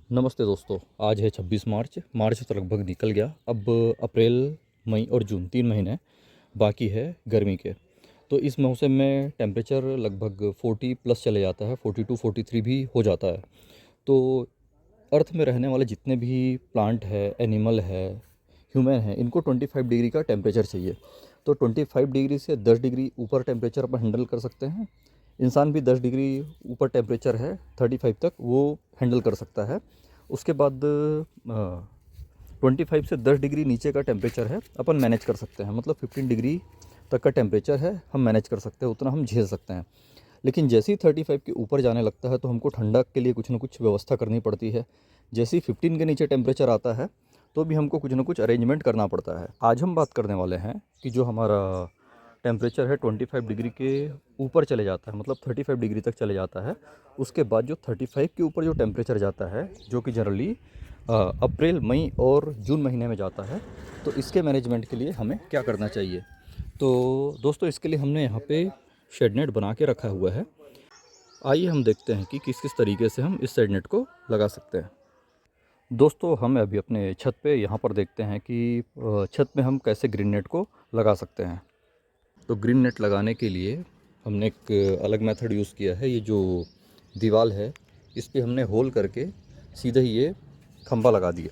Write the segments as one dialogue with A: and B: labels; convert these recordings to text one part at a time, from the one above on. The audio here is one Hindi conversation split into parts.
A: नमस्ते दोस्तों। आज है 26 मार्च। मार्च तो लगभग निकल गया। अब अप्रैल, मई और जून 3 महीने बाकी है गर्मी के। तो इस मौसम में टेम्परेचर लगभग 40 प्लस चले जाता है, 42 43 भी हो जाता है। तो अर्थ में रहने वाले जितने भी प्लांट है, एनिमल है, ह्यूमन है, इनको 25 डिग्री का टेम्परेचर चाहिए। तो 25 डिग्री से 10 डिग्री ऊपर टेम्परेचर अपन हैंडल कर सकते हैं। इंसान भी 10 डिग्री ऊपर टेम्परेचर है 35 तक वो हैंडल कर सकता है। उसके बाद 25 से 10 डिग्री नीचे का टेम्परेचर है अपन मैनेज कर सकते हैं। मतलब 15 डिग्री तक का टेम्परेचर है हम मैनेज कर सकते हैं, उतना हम झेल सकते हैं। लेकिन जैसे ही 35 के ऊपर जाने लगता है तो हमको ठंडक के लिए कुछ ना कुछ व्यवस्था करनी पड़ती है। जैसे ही 15 के नीचे टेम्परेचर आता है तो भी हमको कुछ ना कुछ अरेंजमेंट करना पड़ता है। आज हम बात करने वाले हैं कि जो हमारा टेम्परेचर है 25 डिग्री के ऊपर चले जाता है, मतलब 35 डिग्री तक चले जाता है। उसके बाद जो 35 के ऊपर जो टेम्परेचर जाता है, जो कि जनरली अप्रैल, मई और जून महीने में जाता है, तो इसके मैनेजमेंट के लिए हमें क्या करना चाहिए। तो दोस्तों, इसके लिए हमने यहाँ पे शेड नेट बना के रखा हुआ है। आइए हम देखते हैं कि किस किस तरीके से हम इस शेड नेट को लगा सकते हैं। दोस्तों, हम अभी अपने छत पे यहाँ पर देखते हैं कि छत में हम कैसे ग्रीन नेट को लगा सकते हैं। तो ग्रीन नेट लगाने के लिए हमने एक अलग मेथड यूज़ किया है। ये जो दीवार है इस पे हमने होल करके सीधे ही ये खंभा लगा दिया।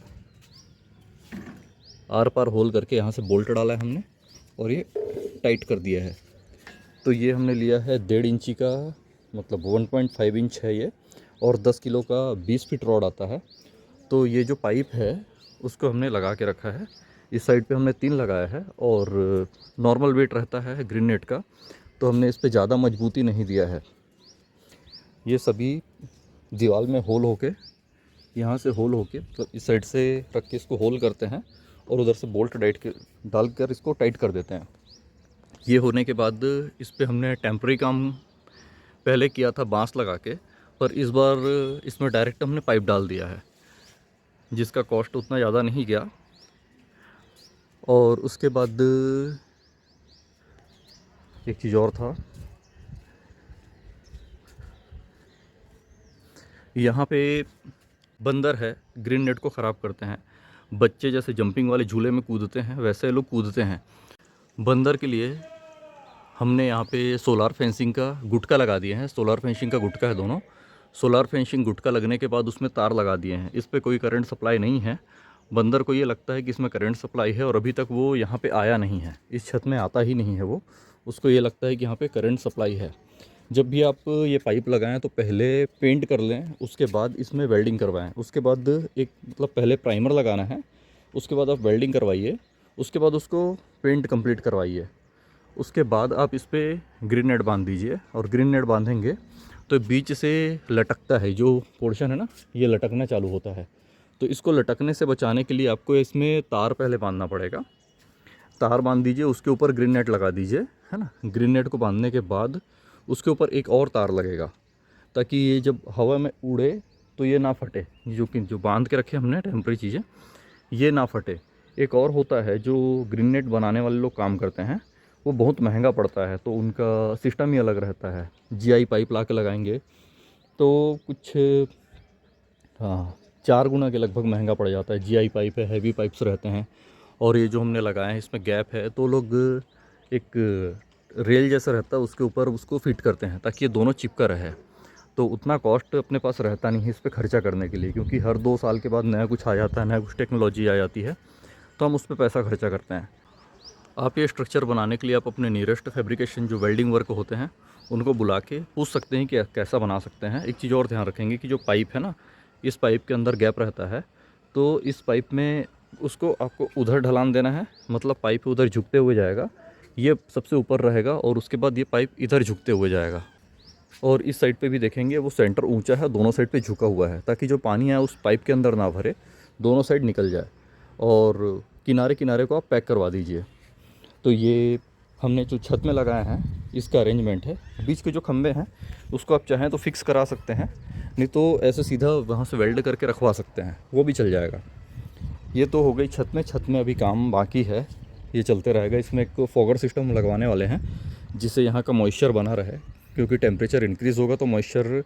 A: आर पार होल करके यहाँ से बोल्ट डाला है हमने और ये टाइट कर दिया है। तो ये हमने लिया है 1.5 इंची का, मतलब 1.5 इंच है ये, और 10 किलो का 20 फीट रॉड आता है। तो ये जो पाइप है उसको हमने लगा के रखा है। इस साइड पे हमने 3 लगाया है और नॉर्मल वेट रहता है ग्रीन नेट का, तो हमने इस पे ज़्यादा मजबूती नहीं दिया है। ये सभी दीवार में होल होके, यहाँ से होल होके, मतलब इस साइड से रख के इसको होल करते हैं और उधर से बोल्ट टाइट के डाल कर इसको टाइट कर देते हैं। ये होने के बाद इस पे हमने टेम्परेरी काम पहले किया था बांस लगा के, पर इस बार इसमें डायरेक्ट हमने पाइप डाल दिया है, जिसका कॉस्ट उतना ज़्यादा नहीं गया। और उसके बाद एक चीज़ और था, यहाँ पे बंदर है, ग्रीन नेट को ख़राब करते हैं। बच्चे जैसे जंपिंग वाले झूले में कूदते हैं वैसे लोग कूदते हैं। बंदर के लिए हमने यहाँ पे सोलार फेंसिंग का गुटका लगा दिए हैं। सोलार फेंसिंग का गुटका है दोनों। सोलार फेंसिंग गुटका लगने के बाद उसमें तार लगा दिए हैं। इस पर कोई करंट सप्लाई नहीं है। बंदर को ये लगता है कि इसमें करंट सप्लाई है और अभी तक वो यहाँ पे आया नहीं है, इस छत में आता ही नहीं है वो। उसको ये लगता है कि यहाँ पे करंट सप्लाई है। जब भी आप ये पाइप लगाएं तो पहले पेंट कर लें, उसके बाद इसमें वेल्डिंग करवाएं। उसके बाद एक, मतलब पहले प्राइमर लगाना है, उसके बाद आप वेल्डिंग करवाइए, उसके बाद उसको पेंट कंप्लीट करवाइए। उसके बाद आप इस पर ग्रीन नेट बांध दीजिए। और ग्रीन नेट बांधेंगे तो बीच से लटकता है, जो पोर्शन है ना, ये लटकना चालू होता है। तो इसको लटकने से बचाने के लिए आपको इसमें तार पहले बांधना पड़ेगा। तार बांध दीजिए, उसके ऊपर ग्रीन नेट लगा दीजिए, है ना। ग्रीन नेट को बांधने के बाद उसके ऊपर एक और तार लगेगा, ताकि ये जब हवा में उड़े तो ये ना फटे। जो बांध के रखे हमने टेम्परेरी चीज़ें, ये ना फटे। एक और होता है जो ग्रीन नेट बनाने वाले लोग काम करते हैं, वो बहुत महंगा पड़ता है, तो उनका सिस्टम ही अलग रहता है। जीआई पाइप ला के लगाएंगे तो कुछ, हाँ, 4 गुना के लगभग महंगा पड़ जाता है। जीआई पाइप है, हैवी पाइप्स रहते हैं। और ये जो हमने लगाए हैं इसमें गैप है, तो लोग एक रेल जैसा रहता है उसके ऊपर उसको फिट करते हैं ताकि ये दोनों चिपका रहे। तो उतना कॉस्ट अपने पास रहता नहीं है इस पर खर्चा करने के लिए, क्योंकि हर 2 साल के बाद नया कुछ आ जाता है, नया कुछ टेक्नोलॉजी आ जाती है, तो हम उस पर पैसा खर्चा करते हैं। आप ये स्ट्रक्चर बनाने के लिए आप अपने नियरेस्ट फैब्रिकेशन जो वेल्डिंग वर्क होते हैं उनको बुला के पूछ सकते हैं कि कैसा बना सकते हैं। एक चीज़ और ध्यान रखेंगे कि जो पाइप है ना, इस पाइप के अंदर गैप रहता है, तो इस पाइप में उसको आपको उधर ढलान देना है, मतलब पाइप उधर झुकते हुए जाएगा, ये सबसे ऊपर रहेगा, और उसके बाद ये पाइप इधर झुकते हुए जाएगा। और इस साइड पे भी देखेंगे वो सेंटर ऊंचा है, दोनों साइड पे झुका हुआ है, ताकि जो पानी है उस पाइप के अंदर ना भरे, दोनों साइड निकल जाए। और किनारे किनारे को आप पैक करवा दीजिए। तो ये हमने जो छत में लगाया है इसका अरेंजमेंट है। बीच के जो खंभे हैं उसको आप चाहें तो फिक्स करा सकते हैं, नहीं तो ऐसे सीधा वहाँ से वेल्ड करके रखवा सकते हैं, वो भी चल जाएगा। ये तो हो गई छत में। छत में अभी काम बाकी है, ये चलते रहेगा। इसमें एक फॉगर सिस्टम लगवाने वाले हैं जिससे यहाँ का मॉइस्चर बना रहे, क्योंकि टेम्परेचर इंक्रीज़ होगा तो मॉइस्चर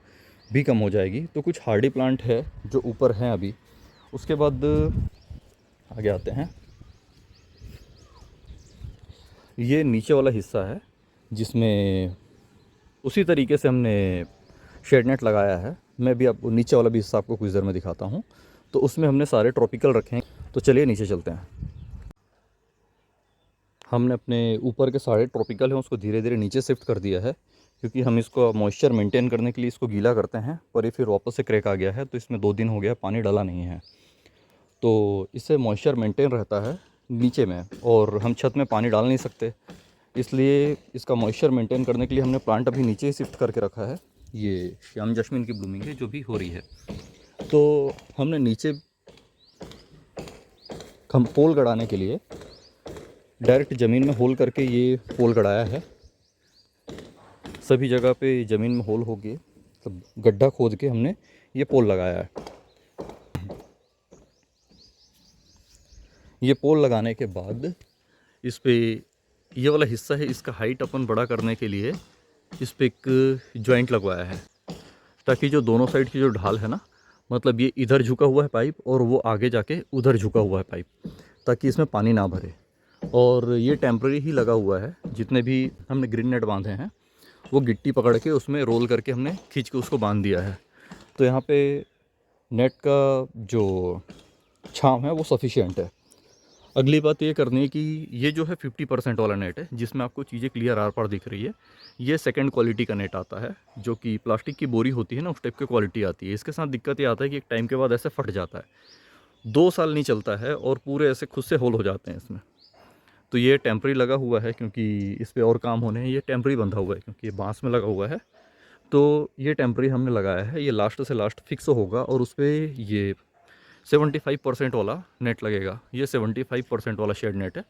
A: भी कम हो जाएगी। तो कुछ हार्डी प्लांट है जो ऊपर हैं अभी। उसके बाद आगे आते हैं, ये नीचे वाला हिस्सा है जिसमें उसी तरीके से हमने शेड नेट लगाया है। मैं भी आपको नीचे वाला भी हिस्सा आपको कुछ देर में दिखाता हूँ। तो उसमें हमने सारे ट्रॉपिकल रखे हैं। तो चलिए नीचे चलते हैं। हमने अपने ऊपर के सारे ट्रॉपिकल हैं उसको धीरे धीरे नीचे शिफ्ट कर दिया है, क्योंकि हम इसको मॉइस्चर मेंटेन करने के लिए इसको गीला करते हैं। पर ये फिर वापस से क्रैक आ गया है, तो इसमें 2 दिन हो गया पानी डाला नहीं है। तो इससे मॉइस्चर मेंटेन रहता है नीचे में, और हम छत में पानी डाल नहीं सकते। इसलिए इसका मॉइस्चर मेंटेन करने के लिए हमने प्लांट अभी नीचे ही शिफ्ट करके रखा है। ये श्याम जैस्मिन की ब्लूमिंग है जो भी हो रही है। तो हमने नीचे हम पोल गड़ाने के लिए डायरेक्ट ज़मीन में होल करके ये पोल गड़ाया है। सभी जगह पे ज़मीन में होल हो गए, सब गड्ढा खोद के हमने ये पोल लगाया है। ये पोल लगाने के बाद इस पे ये वाला हिस्सा है, इसका हाइट अपन बड़ा करने के लिए इस पे एक जॉइंट लगवाया है, ताकि जो दोनों साइड की जो ढाल है ना, मतलब ये इधर झुका हुआ है पाइप और वो आगे जाके उधर झुका हुआ है पाइप, ताकि इसमें पानी ना भरे। और ये टेम्प्रेरी ही लगा हुआ है। जितने भी हमने ग्रीन नेट बांधे हैं वो गिट्टी पकड़ के उसमें रोल करके हमने खींच के उसको बांध दिया है। तो यहाँ पे नेट का जो छांव है वो सफिशिएंट है। अगली बात ये करनी है कि ये जो है 50% वाला नेट है, जिसमें आपको चीज़ें क्लियर आर पार दिख रही है। ये सेकंड क्वालिटी का नेट आता है, जो कि प्लास्टिक की बोरी होती है ना, उस टाइप की क्वालिटी आती है। इसके साथ दिक्कत ये आता है कि एक टाइम के बाद ऐसे फट जाता है, 2 साल नहीं चलता है और पूरे ऐसे खुद से होल हो जाते हैं इसमें। तो ये टेम्प्रेरी लगा हुआ है, क्योंकि इस पर और काम होने हैं। ये टेम्प्रेरी बंधा हुआ है क्योंकि ये बांस में लगा हुआ है। तो ये टेम्प्रेरी हमने लगाया है, ये लास्ट से लास्ट फिक्स होगा और उस पर ये 75% वाला नेट लगेगा। ये 75% वाला शेड नेट है।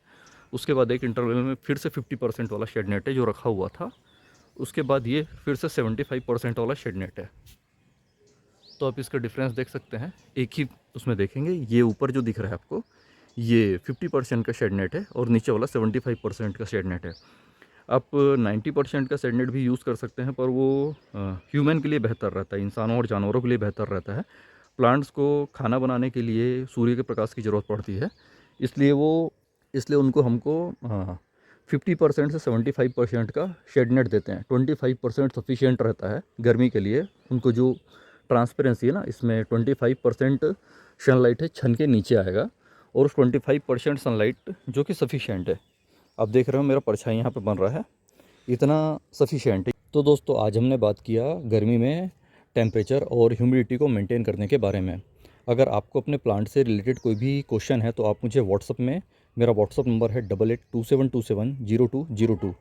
A: उसके बाद एक इंटरवल में फिर से 50% वाला शेड नेट है जो रखा हुआ था। उसके बाद ये फिर से 75% वाला शेड नेट है। तो आप इसका डिफरेंस देख सकते हैं, एक ही उसमें देखेंगे। ये ऊपर जो दिख रहा है आपको, ये 50% का शेड नेट है और नीचे वाला 75% का शेड नेट है। आप 90% का शेड नेट भी यूज़ कर सकते हैं, पर वो ह्यूमन के लिए बेहतर रहता है, इंसानों और जानवरों के लिए बेहतर रहता है। प्लांट्स को खाना बनाने के लिए सूर्य के प्रकाश की ज़रूरत पड़ती है, इसलिए उनको हमको 50% से 75% का शेड नेट देते हैं। 25% सफिशिएंट रहता है गर्मी के लिए। उनको जो ट्रांसपेरेंसी है ना, इसमें 25% सनलाइट है छन के नीचे आएगा, और उस 25% सनलाइट जो कि सफिशिएंट है। आप देख रहे हो मेरा परछाई यहाँ पे बन रहा है, इतना सफिशिएंट है। तो दोस्तों, आज हमने बात किया गर्मी में टेम्परेचर और ह्यूमिडिटी को मेंटेन करने के बारे में। अगर आपको अपने प्लांट से रिलेटेड कोई भी क्वेश्चन है तो आप मुझे व्हाट्सअप में, मेरा व्हाट्सअप नंबर है 8827270202।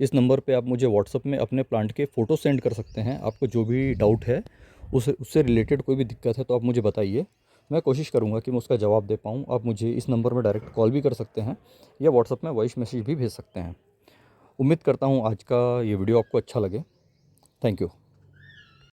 A: इस नंबर पे आप मुझे व्हाट्सअप में अपने प्लांट के फ़ोटो सेंड कर सकते हैं। आपको जो भी डाउट है, उससे रिलेटेड कोई भी दिक्कत है तो आप मुझे बताइए। मैं कोशिश करूँगा कि मैं उसका जवाब दे पाऊँ। आप मुझे इस नंबर में डायरेक्ट कॉल भी कर सकते हैं या व्हाट्सअप में वॉइस मैसेज भी भेज सकते हैं। उम्मीद करता हूँ आज का ये वीडियो आपको अच्छा लगे। Thank you.